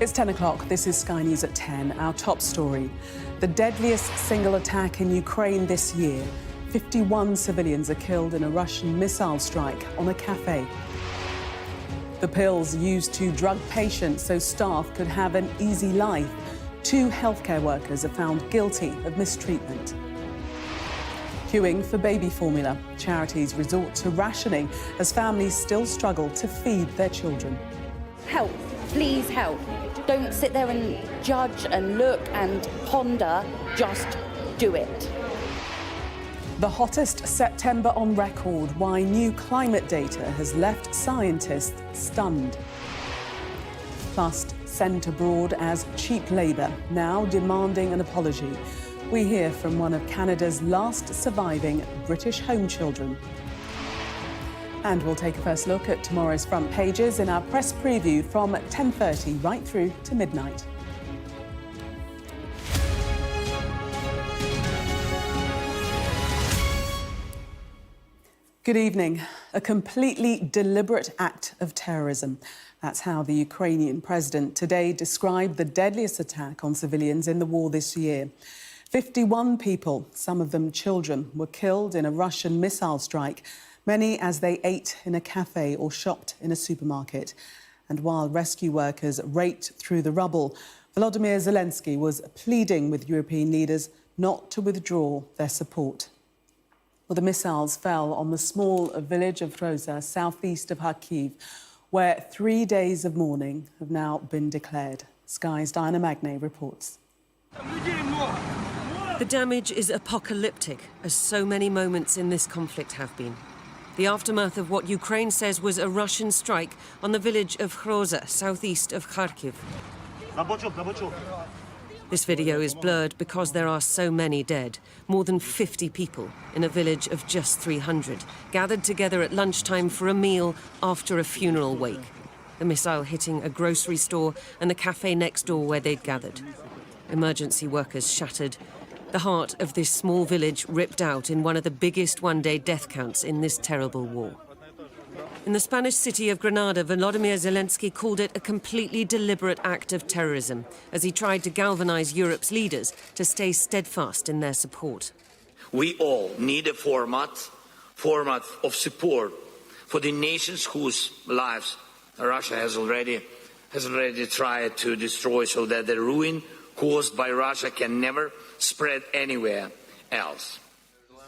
It's 10 o'clock. This is Sky News at 10. Our top story. The deadliest single attack in Ukraine this year. 51 civilians are killed in a Russian missile strike on a cafe. The pills used to drug patients so staff could have an easy life. 2 healthcare workers are found guilty of mistreatment. Queuing for baby formula. Charities resort to rationing as families still struggle to feed their children. Help, please help. Don't sit there and judge and look and ponder, just do it. The hottest September on record, why new climate data has left scientists stunned. Plus, sent abroad as cheap labour, now demanding an apology. We hear from one of Canada's last surviving British home children. And we'll take a first look at tomorrow's front pages in our press preview from 10:30 right through to midnight. Good evening. A completely deliberate act of terrorism. That's how the Ukrainian president today described the deadliest attack on civilians in the war this year. 51 people, some of them children, were killed in a Russian missile strike, many as they ate in a cafe or shopped in a supermarket. And while rescue workers raked through the rubble, Volodymyr Zelenskyy was pleading with European leaders not to withdraw their support. Well, the missiles fell on the small village of Hroza, southeast of Kharkiv, where 3 days of mourning have now been declared. Sky's Diana Magne reports. The damage is apocalyptic, as so many moments in this conflict have been. The aftermath of what Ukraine says was a Russian strike on the village of Hroza, southeast of Kharkiv. This video is blurred because there are so many dead. More than 50 people in a village of just 300, gathered together at lunchtime for a meal after a funeral wake. The missile hitting a grocery store and the cafe next door where they'd gathered. Emergency workers shattered. The heart of this small village ripped out in one of the biggest one-day death counts in this terrible war. In the Spanish city of Granada, Volodymyr Zelenskyy called it a completely deliberate act of terrorism as he tried to galvanize Europe's leaders to stay steadfast in their support. We all need a format of support for the nations whose lives Russia has already tried to destroy, so that the ruin caused by Russia can never spread anywhere else.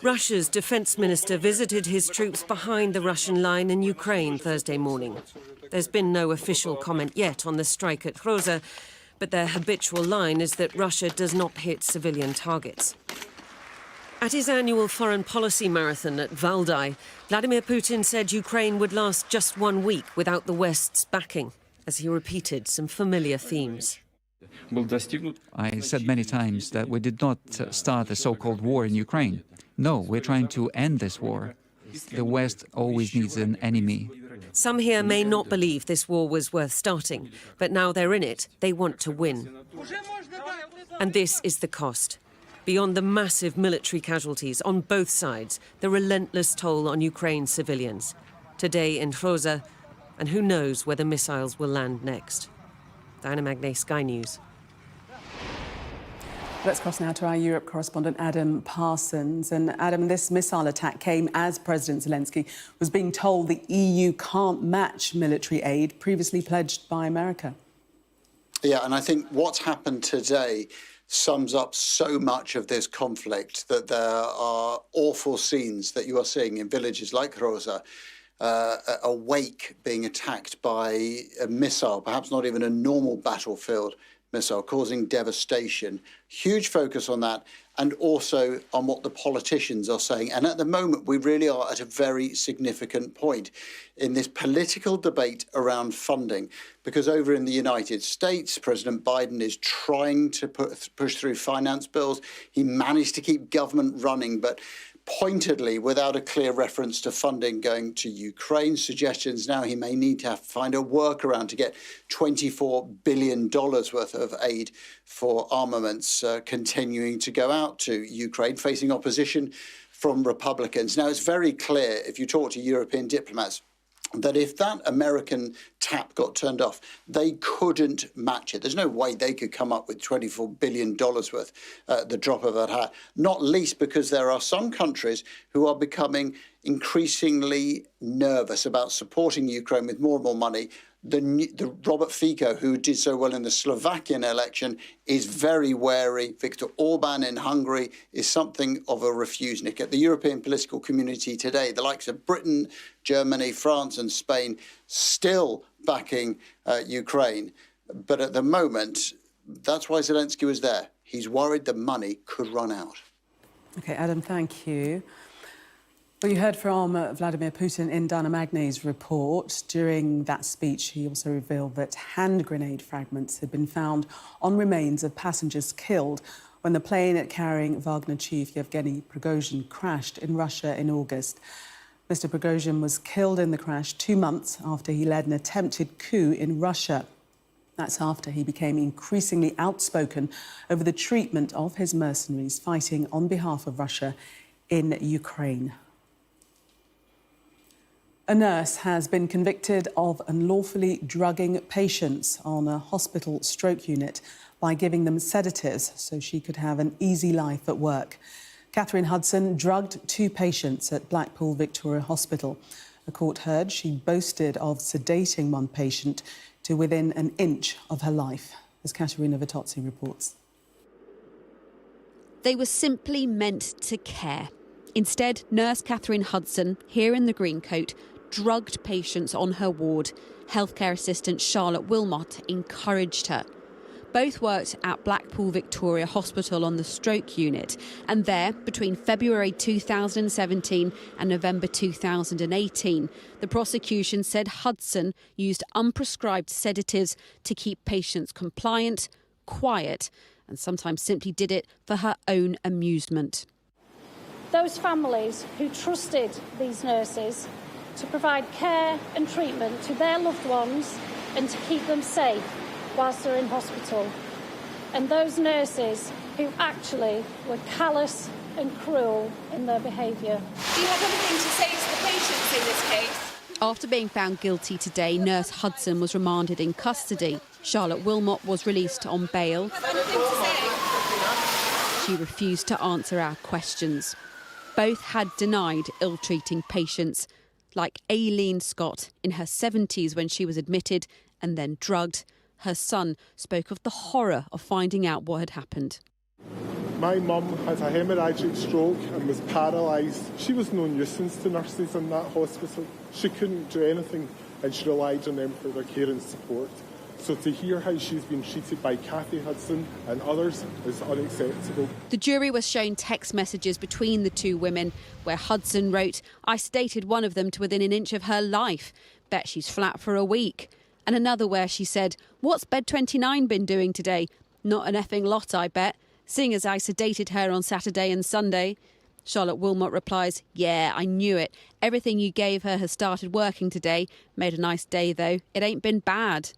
Russia's defense minister visited his troops behind the Russian line in Ukraine Thursday morning. There's been no official comment yet on the strike at Hroza, but their habitual line is that Russia does not hit civilian targets. At his annual foreign policy marathon at Valdai, Vladimir Putin said Ukraine would last just 1 week without the West's backing, as he repeated some familiar themes. I said many times that we did not start a so-called war in Ukraine. No, we're trying to end this war. The West always needs an enemy. Some here may not believe this war was worth starting, but now they're in it, they want to win. And this is the cost. Beyond the massive military casualties on both sides, the relentless toll on Ukraine's civilians. Today in Hroza, and who knows where the missiles will land next. Diana Magne, Sky News. Let's cross now to our Europe correspondent, Adam Parsons. And Adam, this missile attack came as President Zelenskyy was being told the EU can't match military aid previously pledged by America. Yeah, and I think what's happened today sums up so much of this conflict, that there are awful scenes that you are seeing in villages like Hroza, a wake being attacked by a missile, perhaps not even a normal battlefield missile, causing devastation. Huge focus on that, and also on what the politicians are saying. And at the moment, we really are at a very significant point in this political debate around funding, because over in the United States, President Biden is trying to push through finance bills. He managed to keep government running, but pointedly without a clear reference to funding going to Ukraine. Suggestions now he may need to find a workaround to get $24 billion worth of aid for armaments continuing to go out to Ukraine, facing opposition from Republicans. Now, it's very clear, if you talk to European diplomats, that if that American tap got turned off, they couldn't match it. There's no way they could come up with $24 billion worth at the drop of a hat, not least because there are some countries who are becoming increasingly nervous about supporting Ukraine with more and more money. The Robert Fico, who did so well in the Slovakian election, is very wary. Viktor Orban in Hungary is something of a refusenik. At the European political community today, the likes of Britain, Germany, France and Spain still backing Ukraine. But at the moment, that's why Zelenskyy was there. He's worried the money could run out. OK, Adam, thank you. Well, you heard from Vladimir Putin in Dana Magne's report. During that speech, he also revealed that hand grenade fragments had been found on remains of passengers killed when the plane carrying Wagner chief Yevgeny Prigozhin crashed in Russia in August. Mr. Prigozhin was killed in the crash 2 months after he led an attempted coup in Russia. That's after he became increasingly outspoken over the treatment of his mercenaries fighting on behalf of Russia in Ukraine. A nurse has been convicted of unlawfully drugging patients on a hospital stroke unit by giving them sedatives so she could have an easy life at work. Catherine Hudson drugged 2 patients at Blackpool Victoria Hospital. A court heard she boasted of sedating one patient to within an inch of her life, as Katerina Vitozzi reports. They were simply meant to care. Instead, nurse Catherine Hudson, here in the green coat, drugged patients on her ward. Healthcare assistant Charlotte Wilmot encouraged her. Both worked at Blackpool Victoria Hospital on the stroke unit, and there, between February 2017 and November 2018, the prosecution said Hudson used unprescribed sedatives to keep patients compliant, quiet, and sometimes simply did it for her own amusement. Those families who trusted these nurses to provide care and treatment to their loved ones and to keep them safe whilst they're in hospital. And those nurses who actually were callous and cruel in their behaviour. Do you have anything to say to the patients in this case? After being found guilty today, nurse Hudson was remanded in custody. Charlotte Wilmot was released on bail. Have anything to say? She refused to answer our questions. Both had denied ill-treating patients, like Aileen Scott in her 70s when she was admitted and then drugged. Her son spoke of the horror of finding out what had happened. My mum had a hemorrhagic stroke and was paralysed. She was no nuisance to nurses in that hospital. She couldn't do anything and she relied on them for their care and support. So to hear how she's been treated by Cathy Hudson and others is unacceptable. The jury was shown text messages between the 2 women where Hudson wrote, "I sedated one of them to within an inch of her life. Bet she's flat for a week." And another where she said, "What's Bed 29 been doing today? Not an effing lot, I bet, seeing as I sedated her on Saturday and Sunday." Charlotte Wilmot replies, "Yeah, I knew it. Everything you gave her has started working today. Made a nice day, though. It ain't been bad."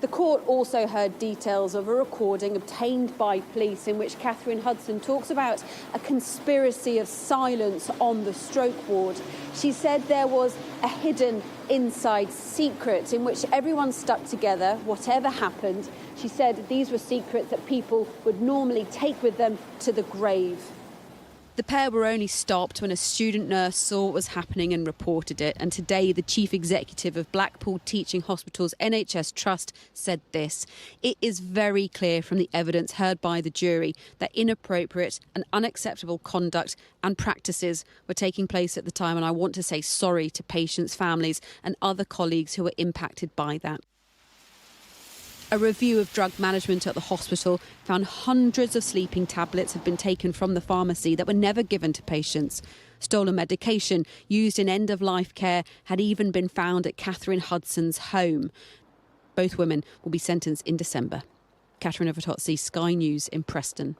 The court also heard details of a recording obtained by police in which Catherine Hudson talks about a conspiracy of silence on the stroke ward. She said there was a hidden inside secret in which everyone stuck together, whatever happened. She said these were secrets that people would normally take with them to the grave. The pair were only stopped when a student nurse saw what was happening and reported it. And today, the chief executive of Blackpool Teaching Hospitals NHS Trust said this: "It is very clear from the evidence heard by the jury that inappropriate and unacceptable conduct and practices were taking place at the time. And I want to say sorry to patients, families and other colleagues who were impacted by that." A review of drug management at the hospital found hundreds of sleeping tablets had been taken from the pharmacy that were never given to patients. Stolen medication used in end-of-life care had even been found at Catherine Hudson's home. Both women will be sentenced in December. Katerina Vitozzi, Sky News in Preston.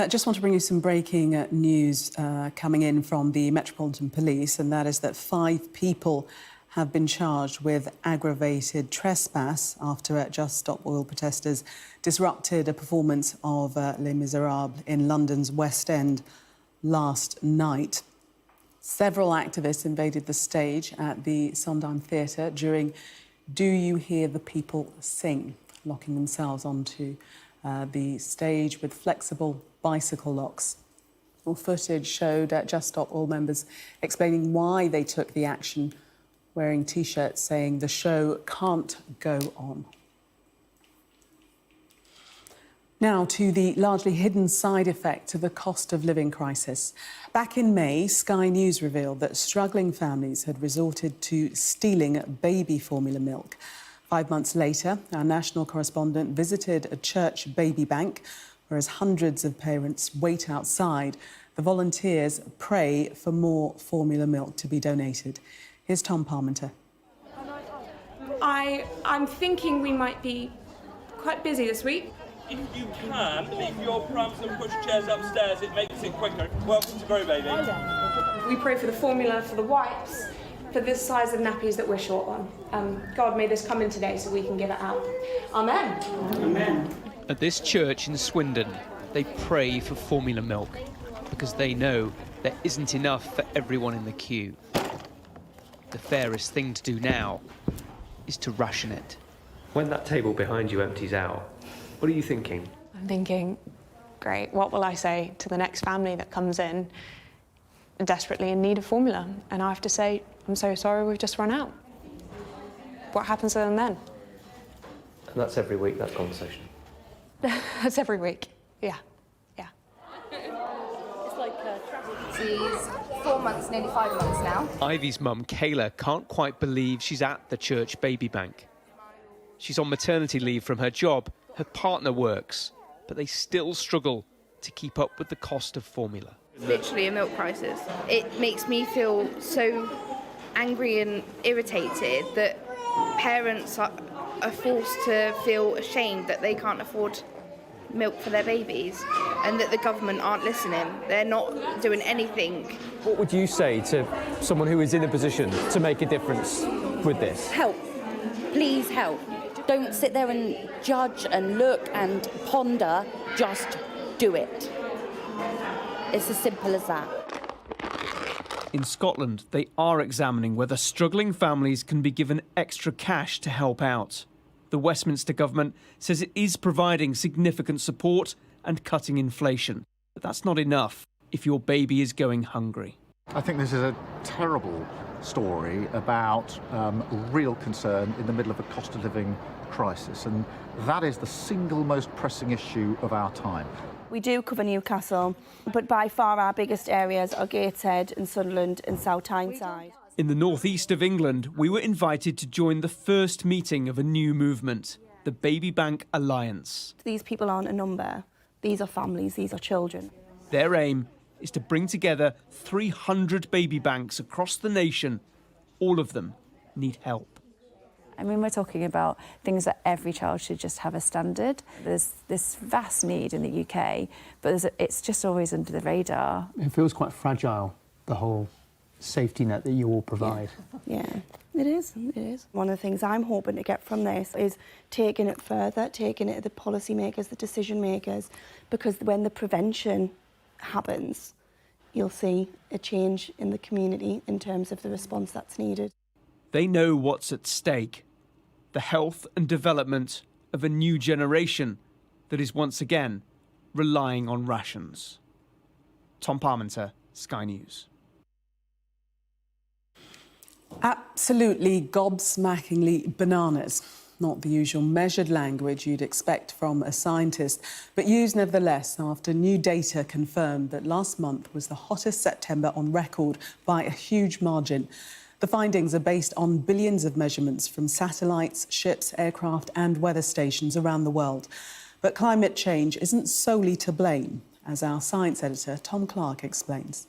Just want to bring you some breaking news coming in from the Metropolitan Police, and that is that 5 people have been charged with aggravated trespass after Just Stop Oil protesters disrupted a performance of Les Miserables in London's West End last night. Several activists invaded the stage at the Sondheim Theatre during Do You Hear the People Sing, locking themselves onto the stage with flexible bicycle locks. Well, footage showed Just Stop All members explaining why they took the action, wearing T-shirts saying the show can't go on. Now to the largely hidden side effect of the cost of living crisis. Back in May, Sky News revealed that struggling families had resorted to stealing baby formula milk. 5 months later, our national correspondent visited a church baby bank, where as hundreds of parents wait outside, the volunteers pray for more formula milk to be donated. Here's Tom Parmenter. I'm thinking we might be quite busy this week. If you can, leave your prams and pushchairs upstairs, it makes it quicker. Welcome to Grow Baby. We pray for the formula, for the wipes, for the size of nappies that we're short on. God made us come in today so we can give it out. Amen. Amen. At this church in Swindon, they pray for formula milk because they know there isn't enough for everyone in the queue. The fairest thing to do now is to ration it. When that table behind you empties out, what are you thinking? I'm thinking, great, what will I say to the next family that comes in desperately in need of formula? And I have to say, I'm so sorry, we've just run out. What happens to them then? And that's every week, that conversation? That's every week, yeah. It's like She's 4 months, nearly 5 months now. Ivy's mum, Kayla, can't quite believe she's at the church baby bank. She's on maternity leave from her job. Her partner works, but they still struggle to keep up with the cost of formula. Literally a milk crisis. It makes me feel so angry and irritated that parents are forced to feel ashamed that they can't afford milk for their babies and that the government aren't listening. They're not doing anything. What would you say to someone who is in a position to make a difference with this? Help. Please help. Don't sit there and judge and look and ponder. Just do it. It's as simple as that. In Scotland, they are examining whether struggling families can be given extra cash to help out. The Westminster government says it is providing significant support and cutting inflation. But that's not enough if your baby is going hungry. I think this is a terrible story about real concern in the middle of a cost of living crisis, and that is the single most pressing issue of our time. We do cover Newcastle, but by far our biggest areas are Gateshead and Sunderland and South Tyneside. In the northeast of England, we were invited to join the first meeting of a new movement, the Baby Bank Alliance. These people aren't a number. These are families, these are children. Their aim is to bring together 300 baby banks across the nation. All of them need help. I mean, we're talking about things that every child should just have a standard. There's this vast need in the UK, but it's just always under the radar. It feels quite fragile, the whole safety net that you all provide. Yeah, it is. One of the things I'm hoping to get from this is taking it further, taking it to the policymakers, the decision makers, because when the prevention happens, you'll see a change in the community in terms of the response that's needed. They know what's at stake, the health and development of a new generation that is once again relying on rations. Tom Parmenter, Sky News. Absolutely gobsmackingly bananas. Not the usual measured language you'd expect from a scientist, but used nevertheless after new data confirmed that last month was the hottest September on record by a huge margin. The findings are based on billions of measurements from satellites, ships, aircraft and weather stations around the world. But climate change isn't solely to blame, as our science editor Tom Clark explains.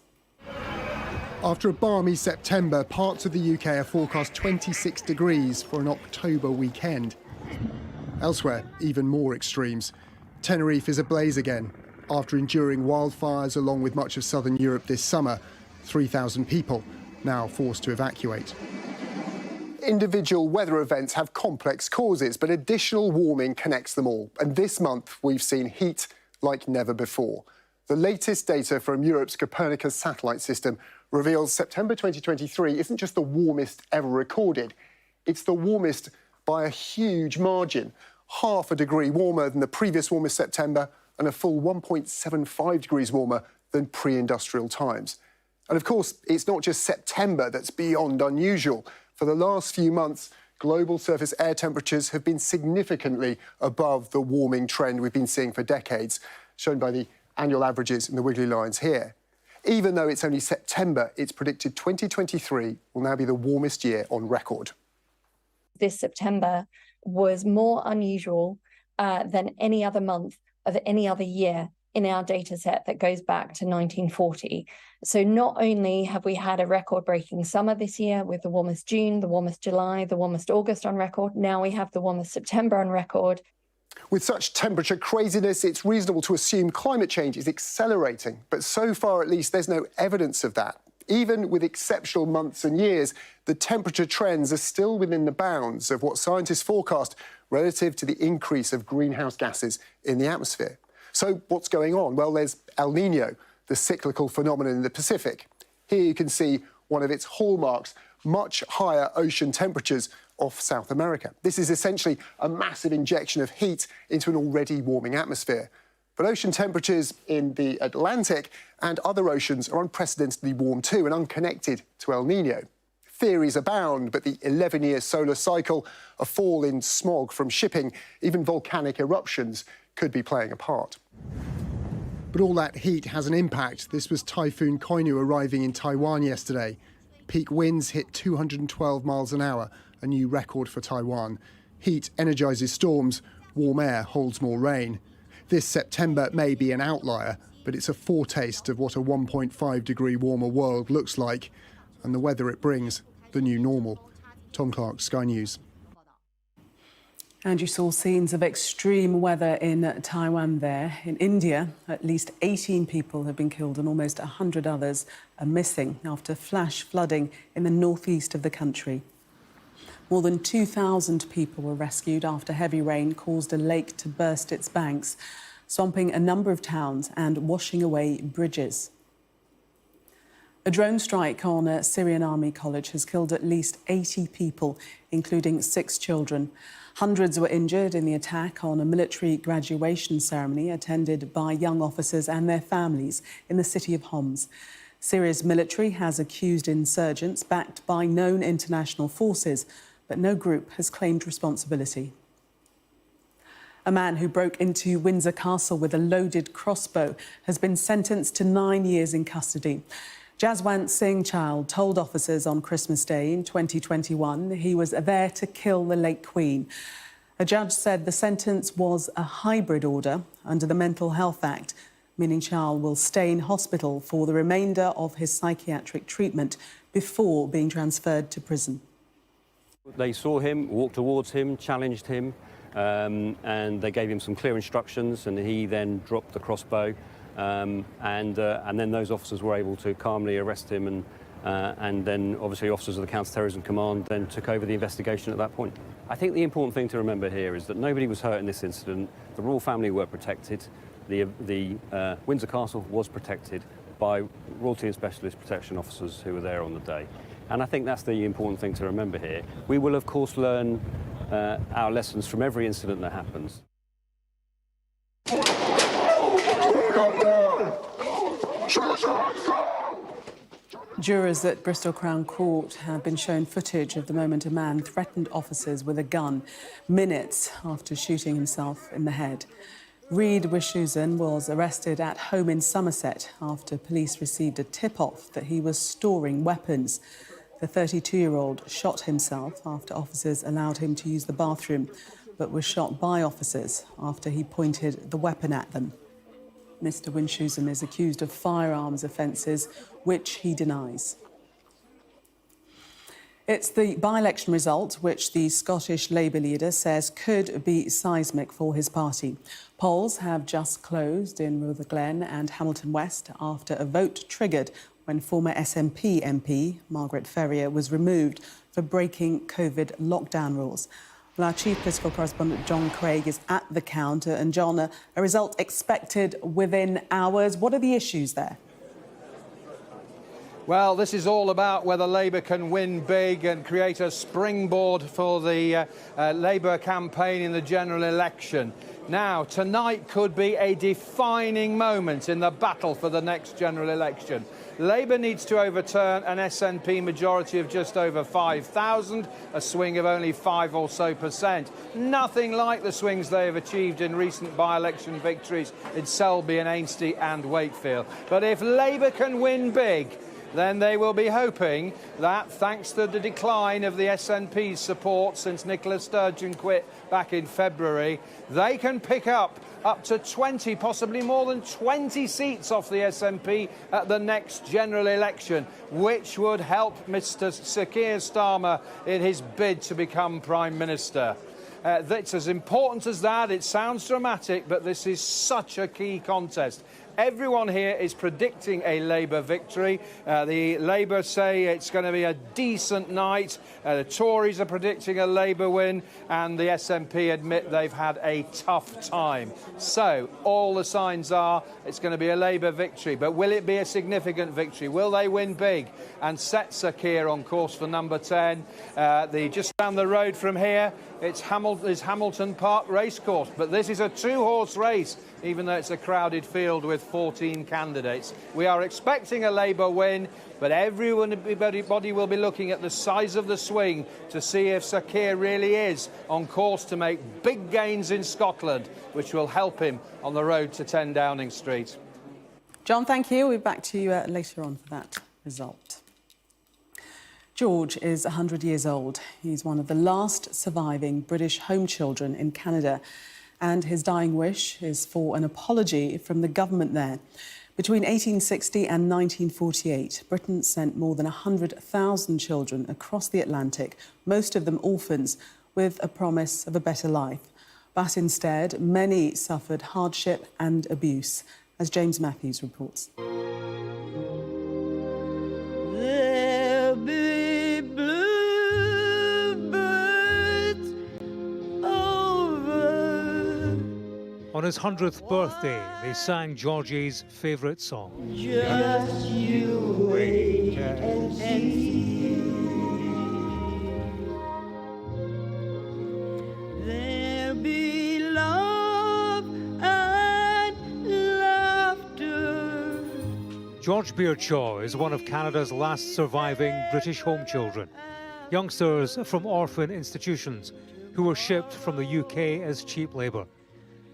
After a balmy September, parts of the UK are forecast 26 degrees for an October weekend. Elsewhere, even more extremes. Tenerife is ablaze again. After enduring wildfires along with much of southern Europe this summer, 3,000 people now forced to evacuate. Individual weather events have complex causes, but additional warming connects them all. And this month, we've seen heat like never before. The latest data from Europe's Copernicus satellite system reveals September 2023 isn't just the warmest ever recorded, it's the warmest by a huge margin, half a degree warmer than the previous warmest September and a full 1.75 degrees warmer than pre-industrial times. And of course, it's not just September that's beyond unusual. For the last few months, global surface air temperatures have been significantly above the warming trend we've been seeing for decades, shown by the annual averages in the wiggly lines here. Even though it's only September, it's predicted 2023 will now be the warmest year on record. This September was more unusual than any other month of any other year in our data set that goes back to 1940. So not only have we had a record-breaking summer this year with the warmest June, the warmest July, the warmest August on record, now we have the warmest September on record. With such temperature craziness, it's reasonable to assume climate change is accelerating. But so far, at least, there's no evidence of that. Even with exceptional months and years, the temperature trends are still within the bounds of what scientists forecast relative to the increase of greenhouse gases in the atmosphere. So what's going on? Well, there's El Niño, the cyclical phenomenon in the Pacific. Here you can see one of its hallmarks, much higher ocean temperatures off South America. This is essentially a massive injection of heat into an already warming atmosphere. But ocean temperatures in the Atlantic and other oceans are unprecedentedly warm too and unconnected to El Niño. Theories abound, but the 11-year solar cycle, a fall in smog from shipping, even volcanic eruptions could be playing a part. But all that heat has an impact. This was Typhoon Koinu arriving in Taiwan yesterday. Peak winds hit 212 miles an hour, a new record for Taiwan. Heat energises storms, warm air holds more rain. This September may be an outlier, but it's a foretaste of what a 1.5 degree warmer world looks like, and the weather it brings, the new normal. Tom Clark, Sky News. And you saw scenes of extreme weather in Taiwan there. In India, at least 18 people have been killed and almost 100 others are missing after flash flooding in the northeast of the country. More than 2,000 people were rescued after heavy rain caused a lake to burst its banks, swamping a number of towns and washing away bridges. A drone strike on a Syrian army college has killed at least 80 people, including 6 children. Hundreds were injured in the attack on a military graduation ceremony attended by young officers and their families in the city of Homs. Syria's military has accused insurgents backed by known international forces, but no group has claimed responsibility. A man who broke into Windsor Castle with a loaded crossbow has been sentenced to 9 years in custody. Jaswant Singh Chahal told officers on Christmas Day in 2021 he was there to kill the late Queen. A judge said the sentence was a hybrid order under the Mental Health Act, meaning Chahal will stay in hospital for the remainder of his psychiatric treatment before being transferred to prison. They saw him, walked towards him, challenged him, and they gave him some clear instructions, and he then dropped the crossbow. And then those officers were able to calmly arrest him, and then obviously officers of the Counter-Terrorism Command then took over the investigation at that point. I think the important thing to remember here is that nobody was hurt in this incident. The royal family were protected. The Windsor Castle was protected by royalty and specialist protection officers who were there on the day. And I think that's the important thing to remember here. We will, of course, learn our lessons from every incident that happens. Jurors at Bristol Crown Court have been shown footage of the moment a man threatened officers with a gun minutes after shooting himself in the head. Reid Wishusen was arrested at home in Somerset after police received a tip-off that he was storing weapons. The 32-year-old shot himself after officers allowed him to use the bathroom, but was shot by officers after he pointed the weapon at them. Mr. Wishusen is accused of firearms offences, which he denies. It's the by-election result which the Scottish Labour leader says could be seismic for his party. Polls have just closed in Rutherglen and Hamilton West after a vote triggered when former SNP MP Margaret Ferrier was removed for breaking COVID lockdown rules. Well, our chief political correspondent John Craig is at the counter. And John, a result expected within hours. What are the issues there? Well, this is all about whether Labour can win big and create a springboard for the Labour campaign in the general election. Now, tonight could be a defining moment in the battle for the next general election. Labour needs to overturn an SNP majority of just over 5,000, a swing of only 5 or so %. Nothing like the swings they have achieved in recent by-election victories in Selby and Ainsty and Wakefield. But if Labour can win big, then they will be hoping that, thanks to the decline of the SNP's support since Nicola Sturgeon quit back in February, they can pick up to 20, possibly more than 20 seats off the SNP at the next general election, which would help Mr. Sir Keir Starmer in his bid to become Prime Minister. It's as important as that. It sounds dramatic, but this is such a key contest. Everyone here is predicting a Labour victory. The Labour say it's going to be a decent night. The Tories are predicting a Labour win, and the SNP admit they've had a tough time. So all the signs are it's going to be a Labour victory. But will it be a significant victory? Will they win big and set Sir Keir on course for number 10? Just down the road from here, it's Hamilton Park Racecourse. But this is a two-horse race, even though it's a crowded field with 14 candidates. We are expecting a Labour win, but everybody will be looking at the size of the swing to see if Sir Keir really is on course to make big gains in Scotland, which will help him on the road to 10 Downing Street. John, thank you. We'll be back to you later on for that result. George is 100 years old. He's one of the last surviving British home children in Canada, and his dying wish is for an apology from the government there. Between 1860 and 1948, Britain sent more than 100,000 children across the Atlantic, most of them orphans, with a promise of a better life. But instead, many suffered hardship and abuse, as James Matthews reports. There'll be bluebirds over. On his 100th birthday, they sang Georgie's favourite song. Just you wait and see. There'll be love and laughter. George Beardshaw is one of Canada's last surviving British home children, youngsters from orphan institutions who were shipped from the UK as cheap labour.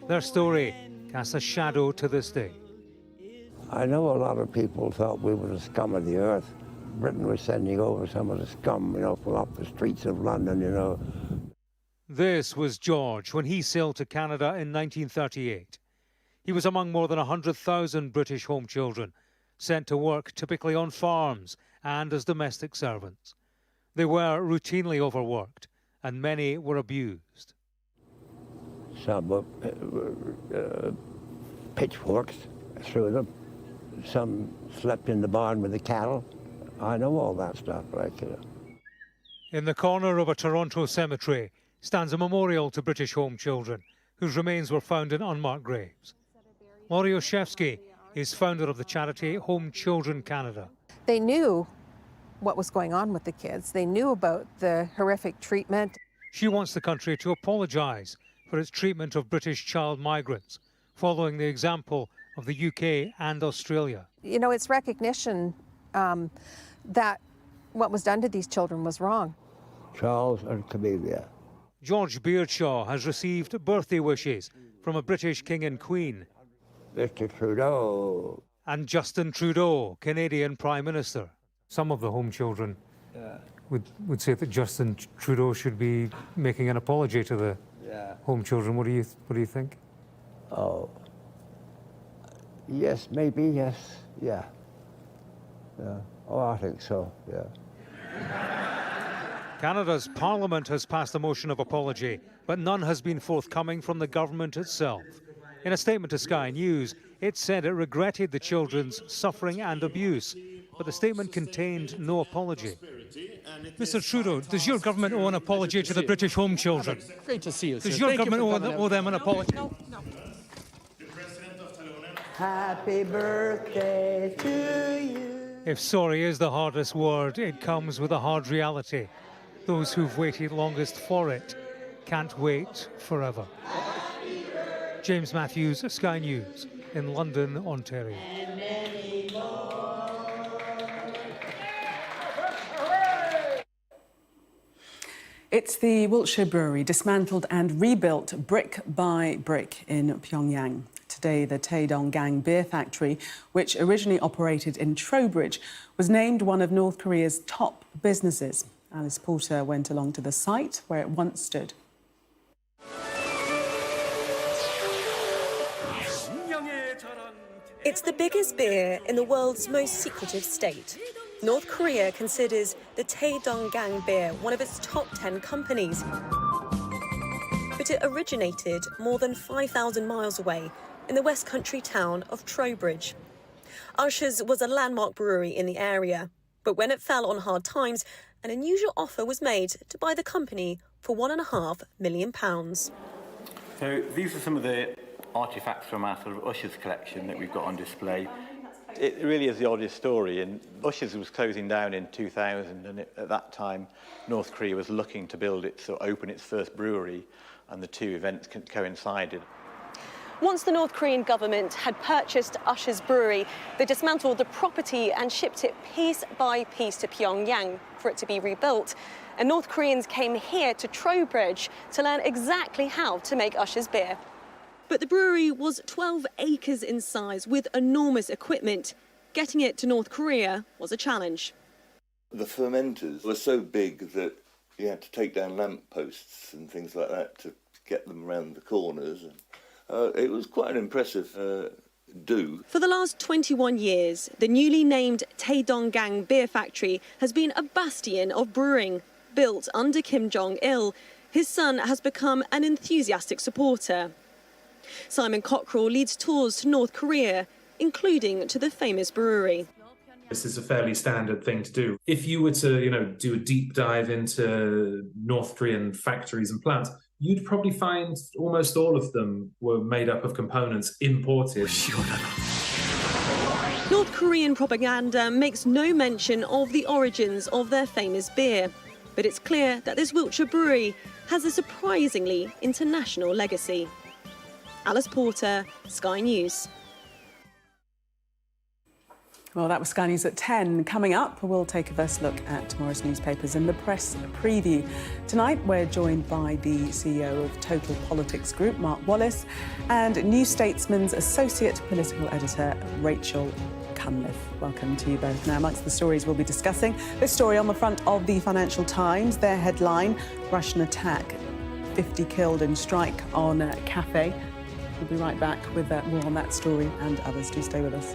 Their story casts a shadow to this day. I know a lot of people thought we were the scum of the earth. Britain was sending over some of the scum, from off the streets of London, This was George when he sailed to Canada in 1938. He was among more than 100,000 British home children sent to work typically on farms and as domestic servants. They were routinely overworked, and many were abused. Some were pitchforks through them. Some slept in the barn with the cattle. I know all that stuff, In the corner of a Toronto cemetery stands a memorial to British home children whose remains were found in unmarked graves. Laurie Olszewski is founder of the charity Home Children Canada. They knew what was going on with the kids. They knew about the horrific treatment. She wants the country to apologise for its treatment of British child migrants, following the example of the UK and Australia. It's recognition that what was done to these children was wrong. Charles and Camilla. George Beardshaw has received birthday wishes from a British King and Queen. Mr. Trudeau. And Justin Trudeau, Canadian Prime Minister. Some of the home children would say that Justin Trudeau should be making an apology to the home children. What do you think? Oh, yes, maybe, yes, yeah. Oh, I think so, yeah. Canada's Parliament has passed a motion of apology, but none has been forthcoming from the government itself. In a statement to Sky News, it said it regretted the children's suffering and abuse, but the statement contained no apology. Mr. Trudeau, does your government owe an apology to the British home children? Great to see you, Does your government owe them an apology? No. Happy birthday to you. If sorry is the hardest word, it comes with a hard reality. Those who've waited longest for it can't wait forever. James Matthews, Sky News, in London, Ontario. It's the Wiltshire Brewery, dismantled and rebuilt brick by brick in Pyongyang. Today, the Taedong-gang beer factory, which originally operated in Trowbridge, was named one of North Korea's top businesses. Alice Porter went along to the site where it once stood. It's the biggest beer in the world's most secretive state. North Korea considers the Taedong-gang beer one of its top 10 companies. But it originated more than 5,000 miles away in the West Country town of Trowbridge. Usher's was a landmark brewery in the area, but when it fell on hard times, an unusual offer was made to buy the company for £1.5 million. So these are some of the artefacts from our sort of Usher's collection that we've got on display. It really is the oddest story, and Usher's was closing down in 2000, and at that time North Korea was looking to build its or open its first brewery, and the two events coincided. Once the North Korean government had purchased Usher's brewery, they dismantled the property and shipped it piece by piece to Pyongyang for it to be rebuilt. And North Koreans came here to Trowbridge to learn exactly how to make Usher's beer. But the brewery was 12 acres in size with enormous equipment. Getting it to North Korea was a challenge. The fermenters were so big that you had to take down lamp posts and things like that to get them around the corners. It was quite an impressive do. For the last 21 years, the newly named Taedong-gang beer factory has been a bastion of brewing. Built under Kim Jong-il, his son has become an enthusiastic supporter. Simon Cockrell leads tours to North Korea, including to the famous brewery. This is a fairly standard thing to do. If you were to, do a deep dive into North Korean factories and plants, you'd probably find almost all of them were made up of components imported. North Korean propaganda makes no mention of the origins of their famous beer. But it's clear that this Wiltshire brewery has a surprisingly international legacy. Alice Porter, Sky News. Well, that was Sky News at 10. Coming up, we'll take a first look at tomorrow's newspapers in the press preview. Tonight, we're joined by the CEO of Total Politics Group, Mark Wallace, and New Statesman's Associate Political Editor, Rachel Cunliffe. Welcome to you both. Now, amongst the stories we'll be discussing, this story on the front of the Financial Times, their headline, Russian attack, 50 killed in strike on a cafe. We'll be right back with more on that story and others. Do stay with us.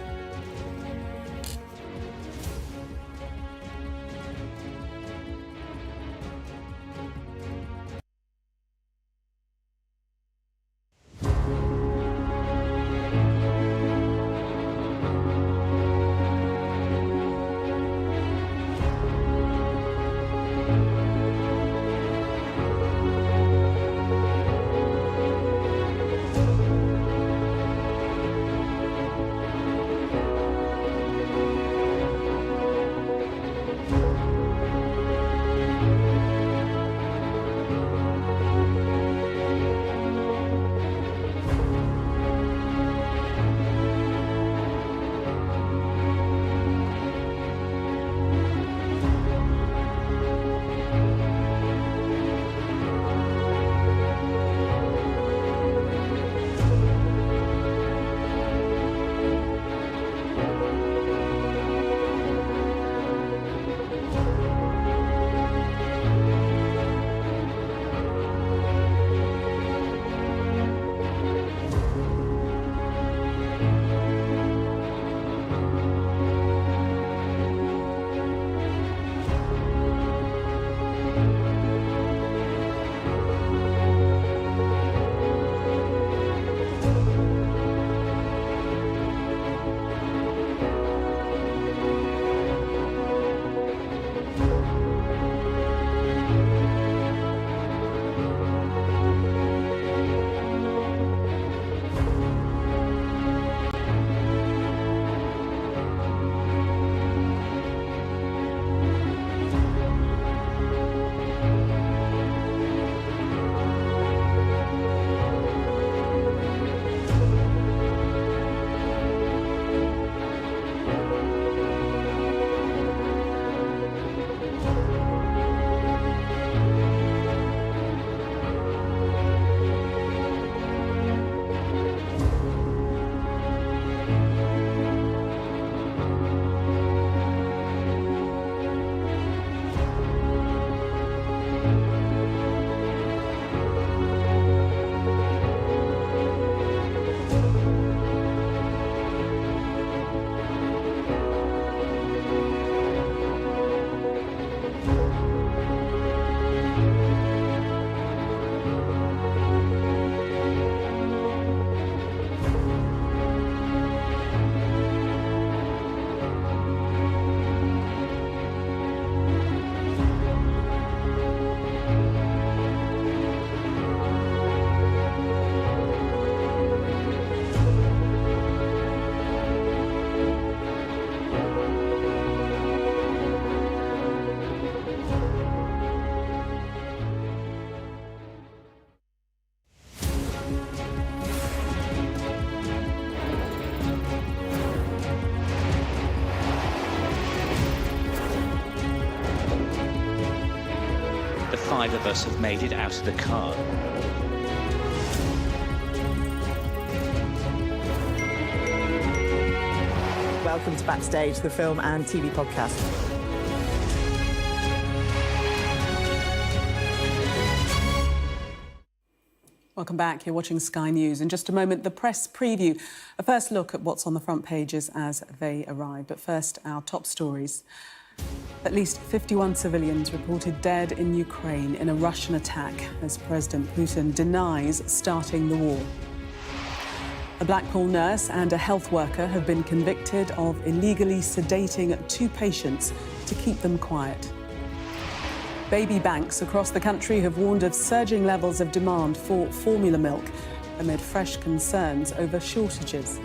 5 of us have made it out of the car. Welcome to Backstage, the film and TV podcast. Welcome back. You're watching Sky News. In just a moment, the press preview. A first look at what's on the front pages as they arrive. But first, our top stories. At least 51 civilians reported dead in Ukraine in a Russian attack as President Putin denies starting the war. A Blackpool nurse and a health worker have been convicted of illegally sedating 2 patients to keep them quiet. Baby banks across the country have warned of surging levels of demand for formula milk amid fresh concerns over shortages.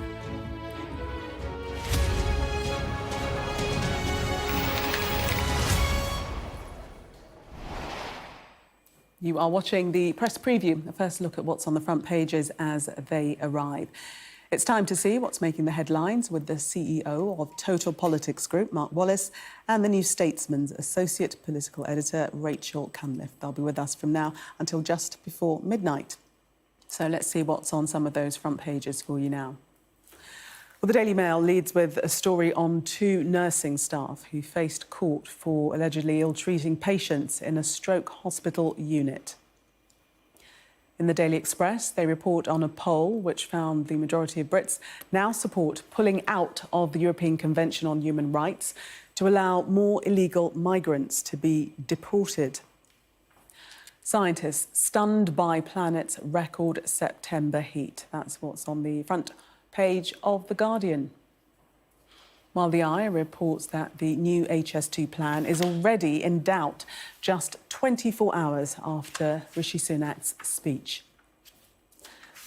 You are watching the press preview, a first look at what's on the front pages as they arrive. It's time to see what's making the headlines with the CEO of Total Politics Group, Mark Wallace, and the New Statesman's Associate Political Editor, Rachel Cunliffe. They'll be with us from now until just before midnight. So let's see what's on some of those front pages for you now. Well, the Daily Mail leads with a story on 2 nursing staff who faced court for allegedly ill-treating patients in a stroke hospital unit. In the Daily Express, they report on a poll which found the majority of Brits now support pulling out of the European Convention on Human Rights to allow more illegal migrants to be deported. Scientists stunned by planet's record September heat. That's what's on the front page of The Guardian. While The Eye reports that the new HS2 plan is already in doubt just 24 hours after Rishi Sunak's speech.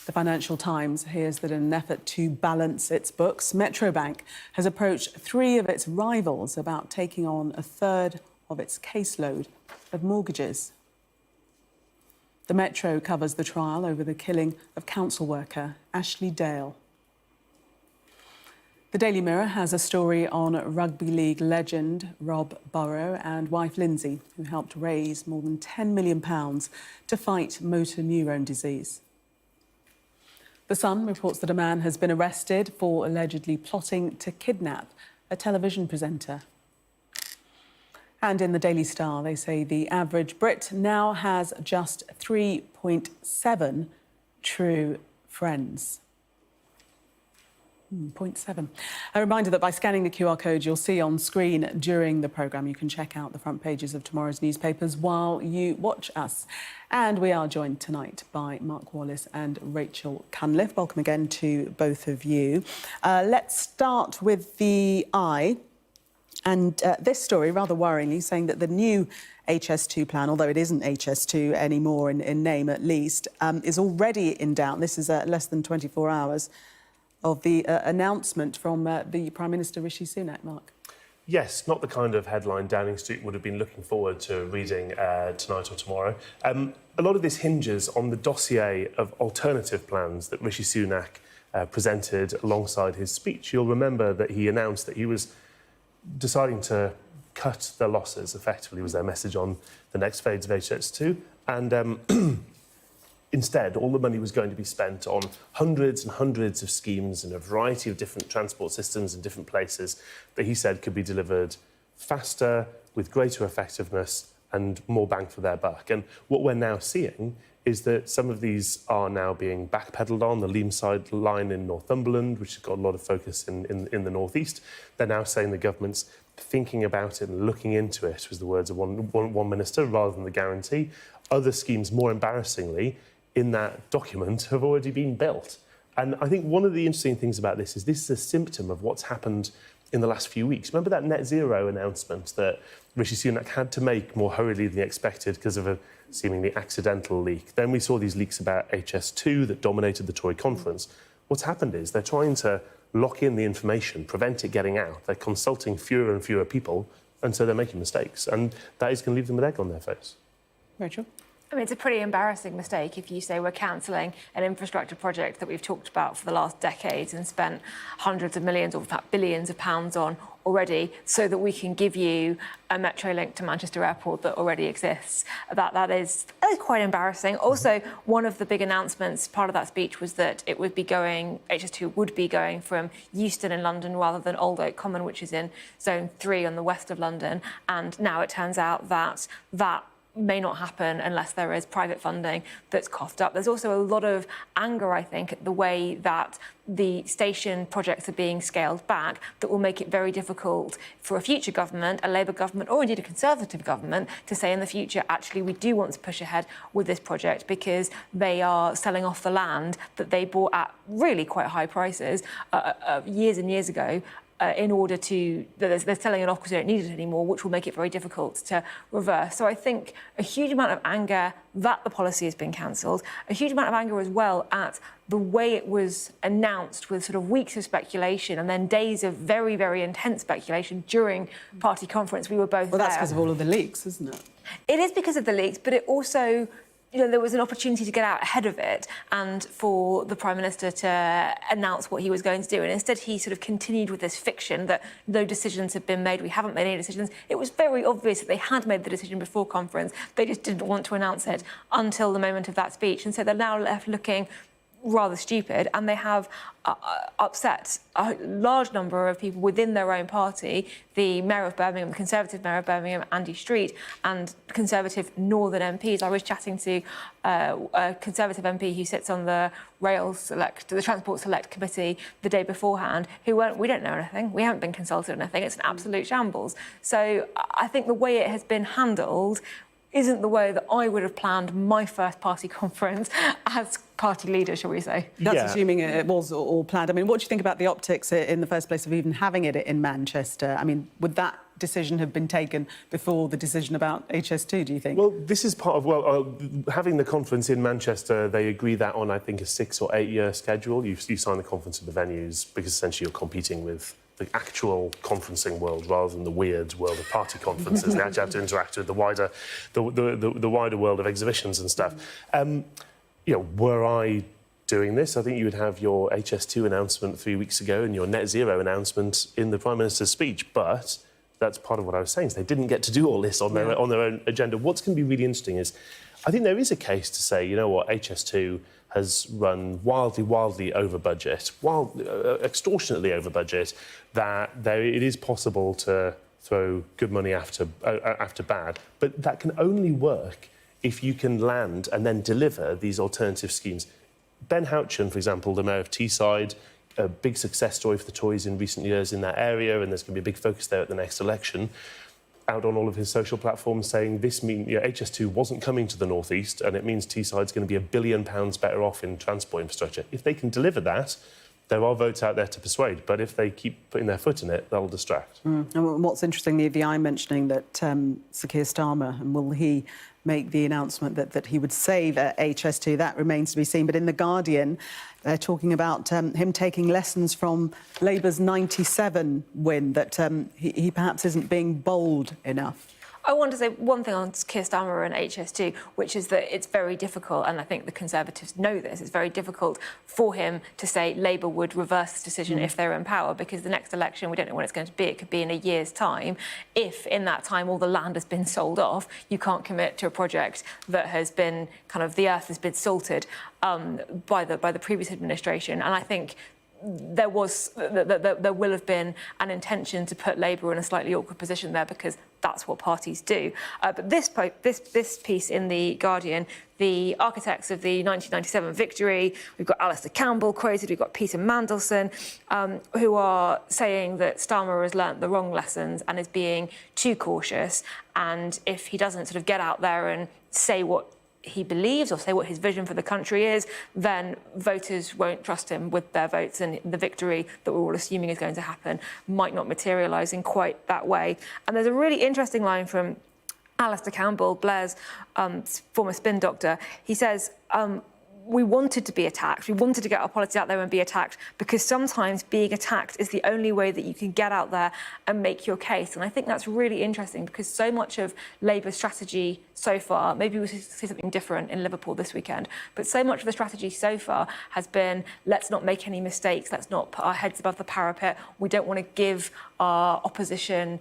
The Financial Times hears that in an effort to balance its books, Metro Bank has approached 3 of its rivals about taking on a third of its caseload of mortgages. The Metro covers the trial over the killing of council worker Ashley Dale. The Daily Mirror has a story on rugby league legend Rob Burrow and wife Lindsay, who helped raise more than £10 million to fight motor neurone disease. The Sun reports that a man has been arrested for allegedly plotting to kidnap a television presenter. And in the Daily Star, they say the average Brit now has just 3.7 true friends. 0.7. A reminder that by scanning the QR code you'll see on screen during the programme, you can check out the front pages of tomorrow's newspapers while you watch us. And we are joined tonight by Mark Wallace and Rachel Cunliffe. Welcome again to both of you. Let's start with The Eye. And this story, rather worryingly, saying that the new HS2 plan, although it isn't HS2 anymore in name at least, is already in doubt. This is less than 24 hours of the announcement from the Prime Minister Rishi Sunak, Mark. Yes, not the kind of headline Downing Street would have been looking forward to reading tonight or tomorrow. A lot of this hinges on the dossier of alternative plans that Rishi Sunak presented alongside his speech. You'll remember that he announced that he was deciding to cut the losses, effectively, was their message on the next phase of HS2. And instead, all the money was going to be spent on hundreds and hundreds of schemes in a variety of different transport systems in different places that he said could be delivered faster, with greater effectiveness and more bang for their buck. And what we're now seeing is that some of these are now being backpedalled on. The Leamside line in Northumberland, which has got a lot of focus in the northeast, they're now saying the government's thinking about it and looking into it, was the words of one minister, rather than the guarantee. Other schemes, more embarrassingly, in that document have already been built. And I think one of the interesting things about this is a symptom of what's happened in the last few weeks. Remember that net zero announcement that Rishi Sunak had to make more hurriedly than expected because of a seemingly accidental leak? Then we saw these leaks about HS2 that dominated the Tory conference. What's happened is they're trying to lock in the information, prevent it getting out. They're consulting fewer and fewer people, and so they're making mistakes. And that is going to leave them with egg on their face. Rachel? I mean, it's a pretty embarrassing mistake if you say we're cancelling an infrastructure project that we've talked about for the last decades and spent hundreds of millions, or in fact billions of pounds on already, so that we can give you a metro link to Manchester Airport that already exists. That is quite embarrassing. Also, one of the big announcements, part of that speech, was that it would be going, HS2 would be going from Euston in London rather than Old Oak Common, which is in Zone 3 on the west of London. And now it turns out that that may not happen unless there is private funding that's coughed up. There's also a lot of anger, I think, at the way that the station projects are being scaled back that will make it very difficult for a future government, a Labour government or indeed a Conservative government, to say in the future, actually, we do want to push ahead with this project because they are selling off the land that they bought at really quite high prices years and years ago. In order to, they're selling it off because they don't need it anymore, which will make it very difficult to reverse. So I think a huge amount of anger that the policy has been cancelled, a huge amount of anger as well at the way it was announced, with sort of weeks of speculation and then days of very, very intense speculation during party conference. We were both there. Well, that's because of all of the leaks, isn't it? It is because of the leaks, but it also, you know, there was an opportunity to get out ahead of it and for the Prime Minister to announce what he was going to do. And instead, he sort of continued with this fiction that no decisions had been made. We haven't made any decisions. It was very obvious that they had made the decision before conference. They just didn't want to announce it until the moment of that speech. And so they're now left looking rather stupid, and they have upset a large number of people within their own party. The Mayor of Birmingham, the Conservative Mayor of Birmingham, Andy Street, and Conservative Northern MPs. I was chatting to a Conservative MP who sits on the the Transport Select Committee the day beforehand, who went, we don't know anything, we haven't been consulted on anything, it's an absolute shambles. So I think the way it has been handled isn't the way that I would have planned my first party conference as party leader, shall we say. That's assuming it was all planned. I mean, what do you think about the optics in the first place of even having it in Manchester? I mean, would that decision have been taken before the decision about HS2, do you think? Well, this is part of, having the conference in Manchester, they agree that on, I think, a 6 or 8 year schedule. You sign the conference at the venues because essentially you're competing with the actual conferencing world rather than the weird world of party conferences. They actually have to interact with the wider world of exhibitions and stuff. You know, were I doing this, I think you would have your HS2 announcement 3 weeks ago and your net zero announcement in the Prime Minister's speech. But that's part of what I was saying. So they didn't get to do all this on their own agenda. What's going to be really interesting is, I think there is a case to say, you know what, HS2 has run wildly over budget, extortionately over budget, that it is possible to throw good money after bad. But that can only work if you can land and then deliver these alternative schemes. Ben Houchen, for example, the Mayor of Teesside, a big success story for the Tories in recent years in that area, and there's going to be a big focus there at the next election, out on all of his social platforms saying this means HS2 wasn't coming to the North East, and it means Teesside's going to be £1 billion better off in transport infrastructure. If they can deliver that, there are votes out there to persuade, but if they keep putting their foot in it, that'll distract. And what's interesting, the eye mentioning that Sir Keir Starmer, and will he make the announcement that he would save HS2, that remains to be seen. But in The Guardian, they're talking about him taking lessons from Labour's 97 win, that he perhaps isn't being bold enough. I want to say one thing on Keir Starmer and HS2, which is that it's very difficult, and I think the Conservatives know this, it's very difficult for him to say Labour would reverse this decision if they're in power, because the next election, we don't know when it's going to be, it could be in a year's time. If in that time all the land has been sold off, you can't commit to a project that has been, the earth has been salted by the previous administration. And I think there will have been an intention to put Labour in a slightly awkward position there, because that's what parties do. But this piece in The Guardian, the architects of the 1997 victory, we've got Alistair Campbell quoted, we've got Peter Mandelson, who are saying that Starmer has learnt the wrong lessons and is being too cautious. And if he doesn't sort of get out there and say what he believes or say what his vision for the country is, then voters won't trust him with their votes, and the victory that we're all assuming is going to happen might not materialise in quite that way. And there's a really interesting line from Alistair Campbell, Blair's former spin doctor. He says, we wanted to be attacked. We wanted to get our policies out there and be attacked, because sometimes being attacked is the only way that you can get out there and make your case. And I think that's really interesting, because so much of Labour's strategy so far. Maybe we'll see something different in Liverpool this weekend. But so much of the strategy so far has been, let's not make any mistakes, let's not put our heads above the parapet. We don't want to give our opposition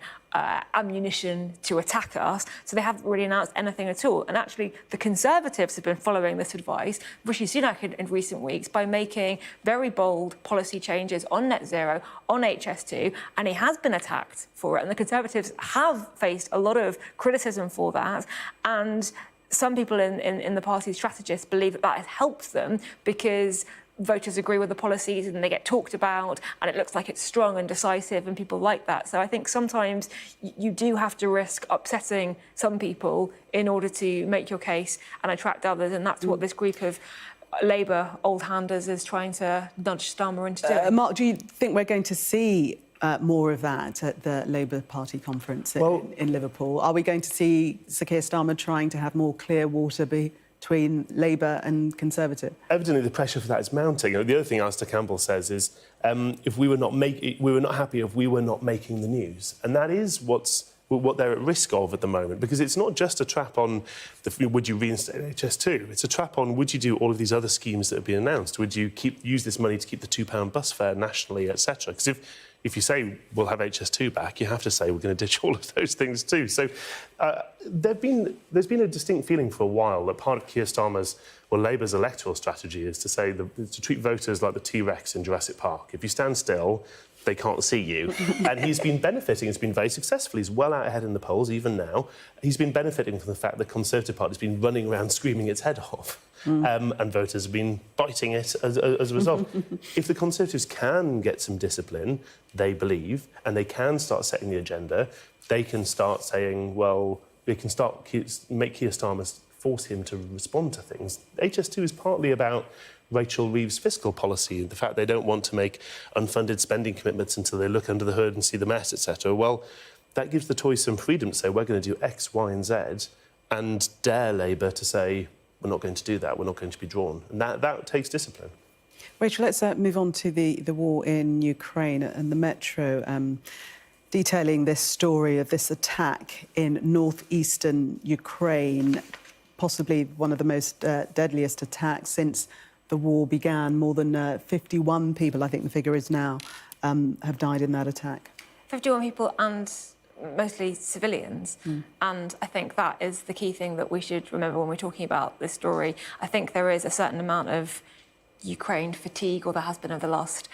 ammunition to attack us. So they haven't really announced anything at all. And actually, the Conservatives have been following this advice, Rishi Sunak in recent weeks, by making very bold policy changes on net zero, on HS2, and he has been attacked for it. And the Conservatives have faced a lot of criticism for that. And some people in the party's strategists believe that has helped them because voters agree with the policies and they get talked about and it looks like it's strong and decisive and people like that. So I think sometimes you do have to risk upsetting some people in order to make your case and attract others, and that's what this group of Labour old-handers is trying to nudge Starmer into doing. Mark, do you think we're going to see more of that at the Labour Party conference in Liverpool? Are we going to see Sir Keir Starmer trying to have more clear water between Labour and Conservative? Evidently, the pressure for that is mounting. The other thing Alistair Campbell says is, if we were not happy if we were not making the news, and that is what they're at risk of at the moment, because it's not just a trap on would you reinstate HS2, it's a trap on would you do all of these other schemes that have been announced, would you use this money to keep the £2 bus fare nationally, etc. Because if you say we'll have HS2 back, you have to say we're going to ditch all of those things too. So there's been a distinct feeling for a while that part of Keir Starmer's or Labour's electoral strategy is to say to treat voters like the T-Rex in Jurassic Park. If you stand still, they can't see you. And he's been benefiting. He's been very successful. He's well out ahead in the polls, even now. He's been benefiting from the fact that the Conservative Party's been running around screaming its head off. And voters have been biting it as a result. If the Conservatives can get some discipline, they believe, and they can start setting the agenda, they can start saying, well, they can make Keir Starmer force him to respond to things. HS2 is partly about Rachel Reeves' fiscal policy, the fact they don't want to make unfunded spending commitments until they look under the hood and see the mess, etc. Well, that gives the Tories some freedom to say, we're going to do X, Y and Z, and dare Labour to say, we're not going to do that, we're not going to be drawn. And that takes discipline. Rachel, let's move on to the war in Ukraine and the Metro, detailing this story of this attack in northeastern Ukraine, possibly one of the most deadliest attacks since the war began. More than 51 people, I think the figure is now, have died in that attack. 51 people and mostly civilians. And I think that is the key thing that we should remember when we're talking about this story. I think there is a certain amount of Ukraine fatigue, or there has been over the last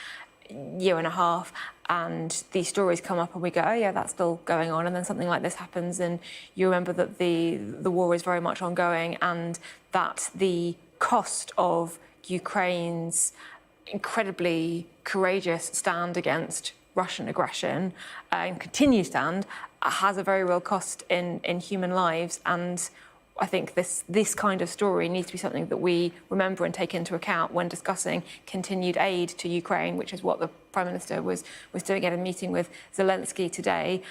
year and a half, and these stories come up and we go, oh yeah, that's still going on, and then something like this happens and you remember that the war is very much ongoing and that the cost of Ukraine's incredibly courageous stand against Russian aggression and continued stand has a very real cost in human lives. And I think this kind of story needs to be something that we remember and take into account when discussing continued aid to Ukraine, which is what the Prime Minister was doing at a meeting with Zelenskyy today.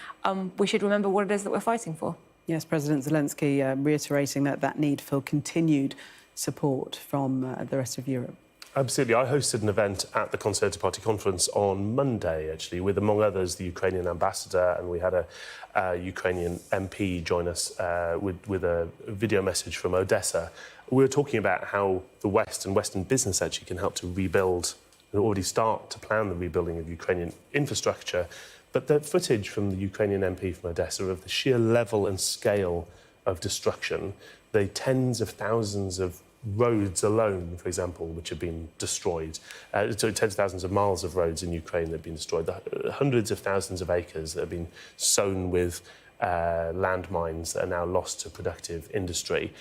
We should remember what it is that we're fighting for. Yes, President Zelenskyy reiterating that need for continued support from the rest of Europe. Absolutely. I hosted an event at the Conservative Party conference on Monday, actually, with, among others, the Ukrainian ambassador, and we had a Ukrainian MP join us with a video message from Odessa. We were talking about how the West and Western business actually can help to rebuild and already start to plan the rebuilding of Ukrainian infrastructure. But the footage from the Ukrainian MP from Odessa of the sheer level and scale of destruction, the tens of thousands of roads alone, for example, which have been destroyed. So tens of thousands of miles of roads in Ukraine that have been destroyed. The hundreds of thousands of acres that have been sown with landmines that are now lost to productive industry.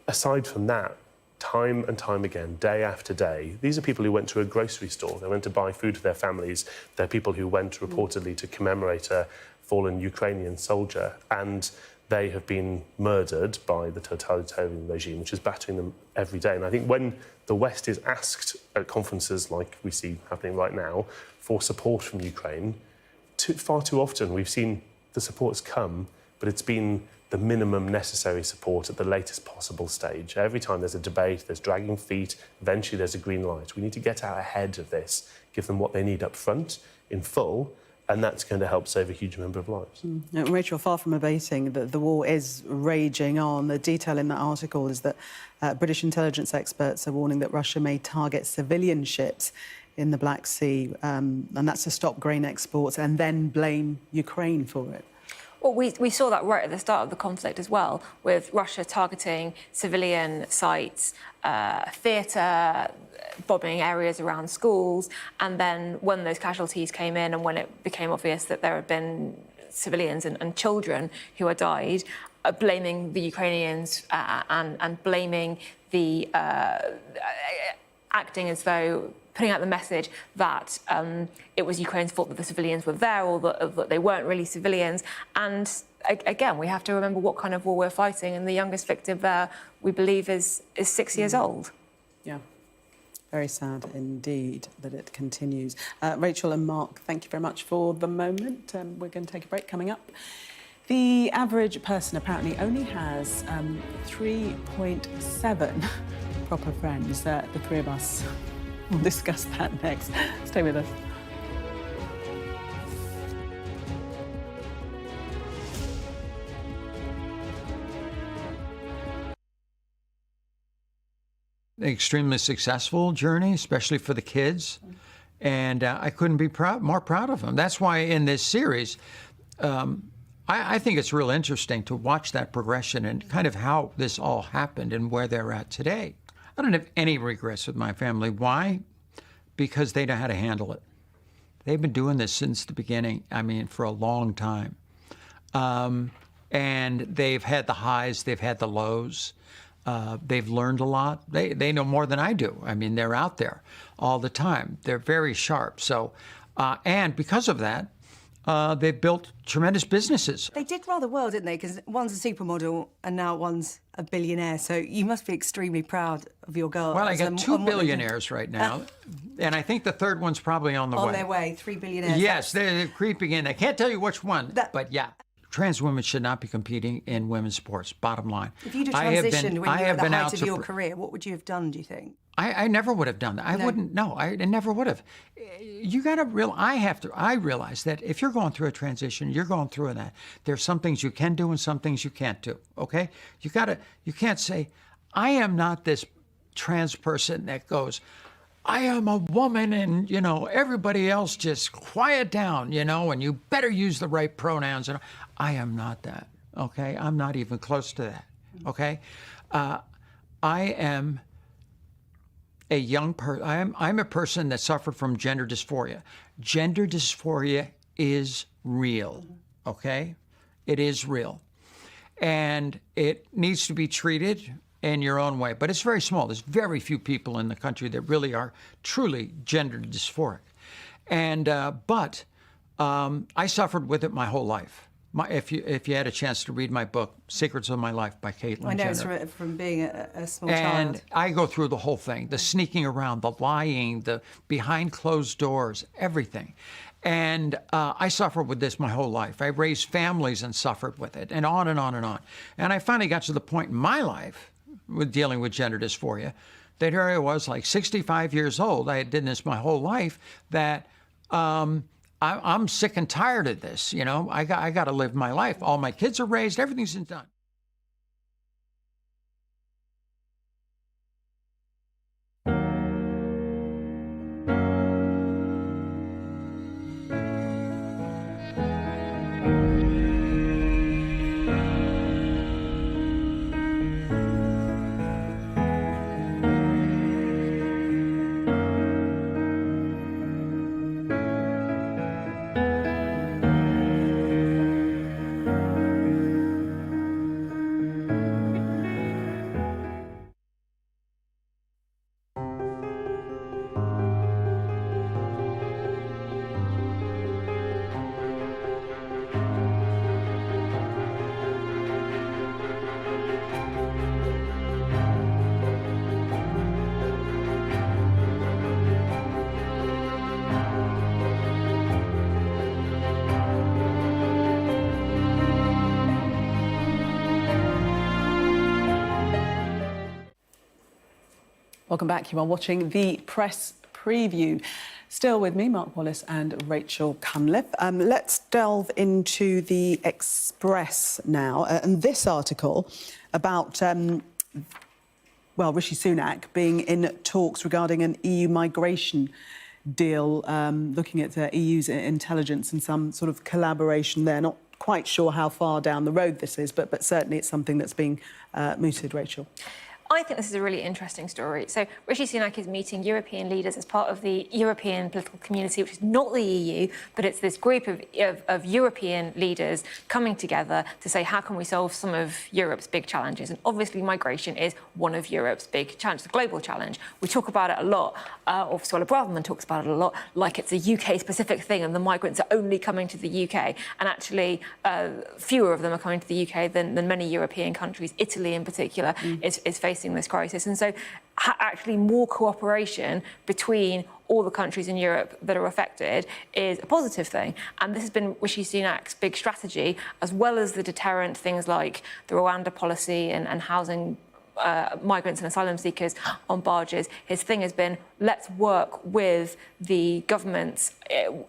Aside from that, time and time again, day after day, these are people who went to a grocery store. They went to buy food for their families. They're people who went reportedly to commemorate a fallen Ukrainian soldier, and they have been murdered by the totalitarian regime, which is battering them every day. And I think when the West is asked at conferences like we see happening right now for support from Ukraine, far too often we've seen the support's come, but it's been the minimum necessary support at the latest possible stage. Every time there's a debate, there's dragging feet, eventually there's a green light. We need to get out ahead of this, give them what they need up front, in full, and that's going to help save a huge number of lives. Rachel, far from abating, the war is raging on. The detail in that article is that British intelligence experts are warning that Russia may target civilian ships in the Black Sea, and that's to stop grain exports and then blame Ukraine for it. Well, we saw that right at the start of the conflict as well, with Russia targeting civilian sites, theatre, bombing areas around schools, and then when those casualties came in and when it became obvious that there had been civilians and children who had died, blaming the Ukrainians and blaming the acting as though putting out the message that it was Ukraine's fault that the civilians were there, or that they weren't really civilians. And again, we have to remember what kind of war we're fighting, and the youngest victim there, we believe, is 6 years old. Yeah. Very sad indeed that it continues. Rachel and Mark, thank you very much for the moment. We're going to take a break coming up. The average person apparently only has 3.7 proper friends. The three of us will discuss that next. Stay with us. Extremely successful journey, especially for the kids. And I couldn't be more proud of them. That's why in this series, I think it's real interesting to watch that progression and kind of how this all happened and where they're at today. I don't have any regrets with my family. Why? Because they know how to handle it. They've been doing this since the beginning, I mean, for a long time. And they've had the highs, they've had the lows. They've learned a lot. They know more than I do. I mean, they're out there all the time. They're very sharp. So, and because of that, they've built tremendous businesses. They did rather well, didn't they? Because one's a supermodel and now one's a billionaire. So you must be extremely proud of your girl. Well, I got 2 billionaires right now, and I think the third one's probably on the way. On their way, 3 billionaires. Yes, they're creeping in. I can't tell you which one, but yeah. Trans women should not be competing in women's sports, bottom line. If you'd have transitioned when you were at the height of your career, what would you have done, do you think? I never would have done that. I wouldn't, no, I never would have. You got to I realize that if you're going through a transition, you're going through that. There's some things you can do and some things you can't do, okay? You can't say, I am not this trans person that goes, I am a woman and, you know, everybody else just quiet down, you know, and you better use the right pronouns. And I am not that, okay? I'm not even close to that, okay? I am a young person. I'm a person that suffered from gender dysphoria. Gender dysphoria is real, okay? It is real. And it needs to be treated in your own way. But it's very small. There's very few people in the country that really are truly gender dysphoric. And, but I suffered with it my whole life. If you had a chance to read my book, Secrets of My Life by Caitlyn Jenner. I know it's from being a small and child. I go through the whole thing, the sneaking around, the lying, the behind closed doors, everything. And I suffered with this my whole life. I raised families and suffered with it, and on and on and on. And I finally got to the point in my life with dealing with gender dysphoria that here I was, like 65 years old. I had done this my whole life, that I'm sick and tired of this. You know, I got to live my life. All my kids are raised. Everything's done. Welcome back. You are watching the press preview. Still with me, Mark Wallace and Rachel Cunliffe. Let's delve into the Express now. And this article about, well, Rishi Sunak being in talks regarding an EU migration deal, looking at the EU's intelligence and some sort of collaboration there. Not quite sure how far down the road this is, but certainly it's something that's being mooted, Rachel. I think this is a really interesting story. So Rishi Sunak is meeting European leaders as part of the European political community, which is not the EU, but it's this group of European leaders coming together to say, how can we solve some of Europe's big challenges? And obviously migration is one of Europe's big challenges, the global challenge. We talk about it a lot, or Suella Braverman talks about it a lot, like it's a UK-specific thing and the migrants are only coming to the UK. And actually, fewer of them are coming to the UK than many European countries. Italy, in particular, is facing this crisis. And so actually more cooperation between all the countries in Europe that are affected is a positive thing. And this has been Rishi Sunak's big strategy, as well as the deterrent things like the Rwanda policy and housing migrants and asylum seekers on barges. His thing has been, let's work with the governments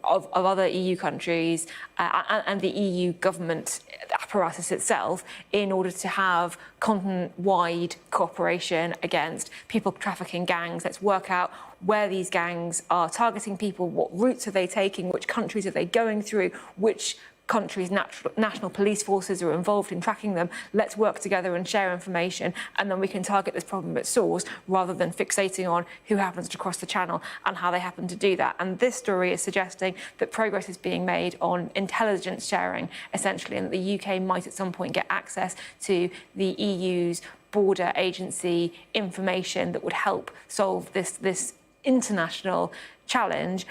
of other EU countries and the EU government apparatus itself in order to have continent-wide cooperation against people trafficking gangs. Let's work out where these gangs are targeting people, what routes are they taking, which countries are they going through, which countries' national police forces are involved in tracking them. Let's work together and share information, and then we can target this problem at source rather than fixating on who happens to cross the channel and how they happen to do that. And this story is suggesting that progress is being made on intelligence sharing, essentially, and that the UK might at some point get access to the EU's border agency information that would help solve this international challenge,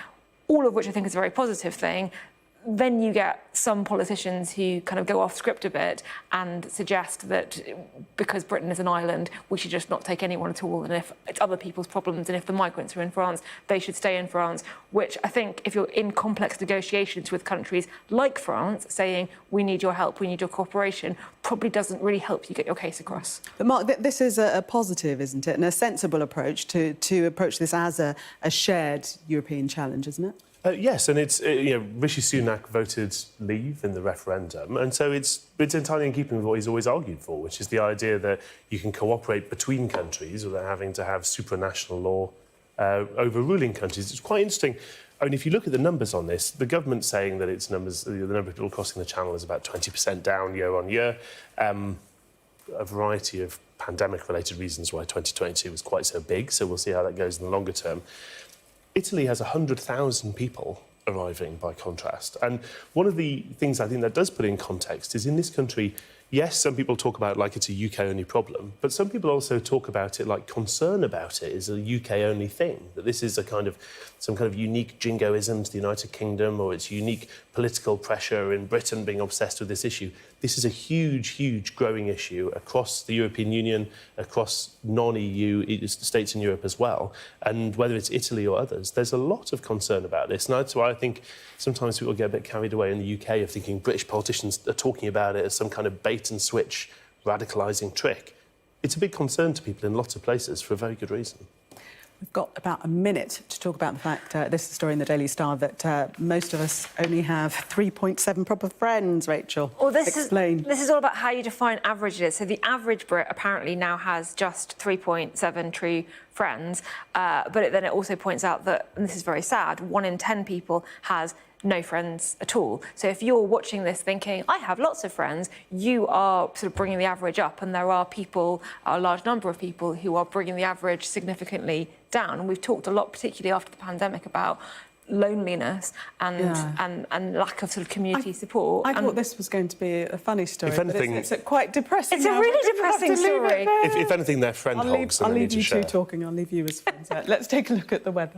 all of which I think is a very positive thing. Then you get some politicians who kind of go off script a bit and suggest that because Britain is an island, we should just not take anyone at all, and if it's other people's problems, and if the migrants are in France, they should stay in France, which I think if you're in complex negotiations with countries like France, saying we need your help, we need your cooperation, probably doesn't really help you get your case across. But Mark, this is a positive, isn't it, and a sensible approach to approach this as a shared European challenge, isn't it? Yes, and it's Rishi Sunak voted leave in the referendum, and so it's entirely in keeping with what he's always argued for, which is the idea that you can cooperate between countries without having to have supranational law overruling countries. It's quite interesting. I mean, if you look at the numbers on this, the government's saying that its numbers, the number of people crossing the channel is about 20% down year on year. A variety of pandemic-related reasons why 2022 was quite so big, so we'll see how that goes in the longer term. Italy has 100,000 people arriving, by contrast. And one of the things I think that does put in context is in this country, yes, some people talk about it like it's a UK-only problem, but some people also talk about it like concern about it is a UK-only thing, that this is some kind of unique jingoism to the United Kingdom, or it's unique political pressure in Britain being obsessed with this issue. This is a huge, huge growing issue across the European Union, across non-EU states in Europe as well. And whether it's Italy or others, there's a lot of concern about this. And that's why I think sometimes people get a bit carried away in the UK of thinking British politicians are talking about it as some kind of bait-and-switch radicalising trick. It's a big concern to people in lots of places for a very good reason. We've got about a minute to talk about the fact, this is a story in the Daily Star, that most of us only have 3.7 proper friends, Rachel. Well, this Explain. is all about how you define averages. So the average Brit apparently now has just 3.7 true friends, but then it also points out that, and this is very sad, 1 in 10 people has no friends at all. So if you're watching this thinking, I have lots of friends, you are sort of bringing the average up, and there are people, a large number of people, who are bringing the average significantly down. And we've talked a lot, particularly after the pandemic, about loneliness and lack of sort of community support. I thought this was going to be a funny story, if anything, but it's quite depressing. It's a really depressing story. If anything, they're friend hogs. I'll leave you two talking. I'll leave you as friends. Let's take a look at the weather.